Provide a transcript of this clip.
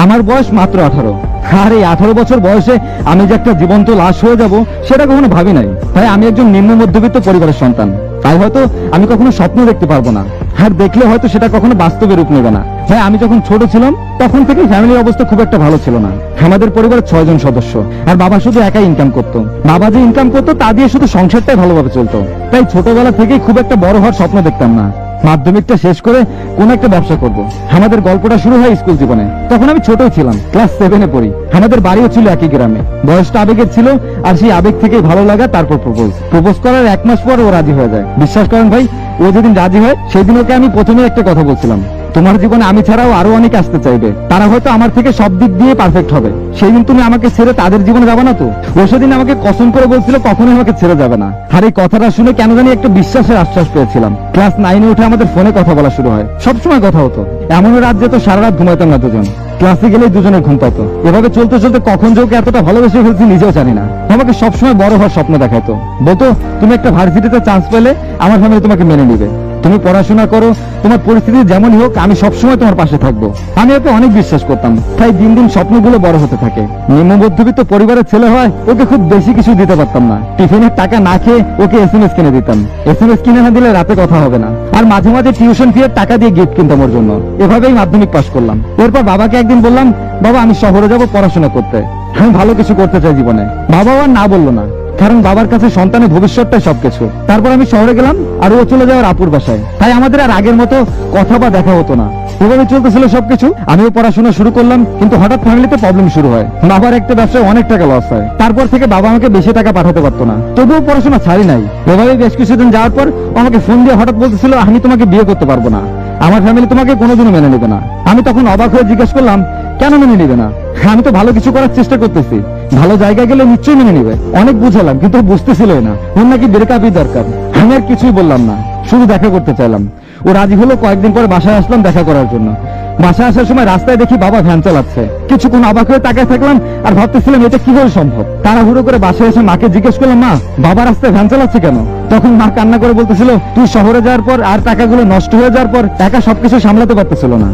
আমার বয়স মাত্র 18। আর এই 18 বছর বয়সে আমি যে একটা জীবন্ত লাশ হয়ে যাব সেটা কখনো ভাবি নাই। তাই আমি একজন নিম্ন মধ্যবিত্ত পরিবারের সন্তান, তাই হয়তো আমি কখনো স্বপ্ন দেখতে পারবো না, আর দেখলে হয়তো সেটা কখনো বাস্তবে রূপ নেবে না। ভাই আমি যখন ছোট ছিলাম তখন থেকে ফ্যামিলির অবস্থা খুব একটা ভালো ছিল না। আমাদের পরিবারের 6 জন সদস্য, আর বাবা শুধু একাই ইনকাম করতো। বাবা যে ইনকাম করতো তা দিয়ে শুধু সংসারটাই ভালোভাবে চলতো। তাই ছোটবেলা থেকেই খুব একটা বড় হওয়ার স্বপ্ন দেখতাম না। মাধ্যমিকটা শেষ করে কোন একটা ব্যবসা করব। আমাদের গল্পটা শুরু হয় স্কুল জীবনে। তখন আমি ছোটই ছিলাম, ক্লাস 7-এ পড়ি। আমাদের বাড়িও ছিল একই গ্রামে। বয়সটা আবেগের ছিল, আর সেই আবেগ থেকেই ভালো লাগা, তারপর প্রপোজ করার 1 মাস পর ও রাজি হয়ে যায়। বিশ্বাস করেন ভাই, ও যেদিন রাজি হয় সেদিন ওকে আমি প্রথমে একটা কথা বলছিলাম, তোমার জীবনে আমি ছাড়াও আরো অনেকে আসতে চাইবে, তারা হয়তো আমার থেকে সব দিক দিয়ে পারফেক্ট হবে। সেই দিন তুমি আমাকে ছেড়ে তাদের জীবনে যাবে না তো? ও সেদিন আমাকে কসম করে বলছিল কখনোই আমাকে ছেড়ে যাবে না। আর এই কথাটা শুনে কেন জানি একটা বিশ্বাসের আশ্বাস পেয়েছিলাম। ক্লাস 9-এ উঠে আমাদের ফোনে কথা বলা শুরু হয়। সবসময় কথা হতো, এমন রাত যেত সারা রাত ঘুমাইতাম না দুজন। ক্লাসে গেলেই দুজনে ঘুম পাতো। এভাবে চলতে চলতে কখন যে ওকে এতটা ভালোবেসে ফেলছি নিজেও জানি না। আমাকে সবসময় বড় হওয়ার স্বপ্ন দেখাতো, বলতো তুমি একটা ভার্সিটিতে চান্স পেলে আমার ফ্যামিলি তোমাকে মেনে নিবে, তুমি পড়াশোনা করো, তোমার পরিস্থিতি যেমনই হোক আমি সবসময় তোমার পাশে থাকবো। আমি ওকে অনেক বিশ্বাস করতাম। তাই দিন দিন স্বপ্নগুলো বড় হতে থাকে। নিম্ন মধ্যবিত্ত পরিবারের ছেলে হয়, ওকে খুব বেশি কিছু দিতে পারতাম না। টিফিনের টাকা না খেয়ে ওকে SMS কিনে দিতাম। SMS কিনে না দিলে রাতে কথা হবে না। আর মাঝে মাঝে টিউশন ফি এর টাকা দিয়ে গিফট কিনতাম ওর জন্য। এভাবেই মাধ্যমিক পাশ করলাম। এরপর বাবাকে একদিন বললাম, বাবা আমি শহরে যাব পড়াশোনা করতে, আমি ভালো কিছু করতে চাই জীবনে। বাবাও আর না বললো না, কারণ বাবার কাছে সন্তানের ভবিষ্যৎটাই সবকিছু। তারপর আমি শহরে গেলাম, আর ও চলে যাওয়ার আপুর বাসায়। তাই আমাদের আর আগের মতো কথা বা দেখা হতো না। এভাবে চলতেছিল সবকিছু। আমিও পড়াশোনা শুরু করলাম, কিন্তু হঠাৎ ফ্যামিলিতে প্রবলেম শুরু হয়। বাবার একটা ব্যবসায় অনেক টাকা লস হয়। তারপর থেকে বাবা আমাকে বেশি টাকা পাঠাতে পারতো না, তবুও পড়াশোনা ছাড়ি নাই। এভাবে বেশ কিছুদিন যাওয়ার পর আমাকে ফোন দিয়ে হঠাৎ বলতেছিল, আমি তোমাকে বিয়ে করতে পারবো না, আমার ফ্যামিলি তোমাকে কোনোদিনও মেনে নেবে না। আমি তখন অবাক হয়ে জিজ্ঞেস করলাম, কেন মেনে নিবে না? আমি তো ভালো কিছু করার চেষ্টা করতেছি, ভালো জায়গায় গেলে নিশ্চয়ই মেনে নিবে। অনেক বুঝালাম, কিন্তু বুঝতেছিল না। ওর নাকি ব্রেকআপই দরকার। আমি আর কিছুই বললাম না, শুধু দেখা করতে চাইলাম। ও রাজি হলো। কয়েকদিন পরে বাসায় আসলাম দেখা করার জন্য। বাসায় আসার সময় রাস্তায় দেখি বাবা ভ্যান চালাচ্ছে। কিছুক্ষণ অবাক হয়ে তাকায় থাকলাম, আর ভাবতেছিলাম এটা কিভাবে সম্ভব। তাড়াহুড়ো করে বাসায় এসে মাকে জিজ্ঞেস করলাম, মা বাবা রাস্তায় ভ্যান চালাচ্ছে কেন? তখন মা কান্না করে বলতেছিল, তুই শহরে যাওয়ার পর আর টাকাগুলো নষ্ট হয়ে যাওয়ার পর একা সবকিছু সামলাতে পারতেছিল না।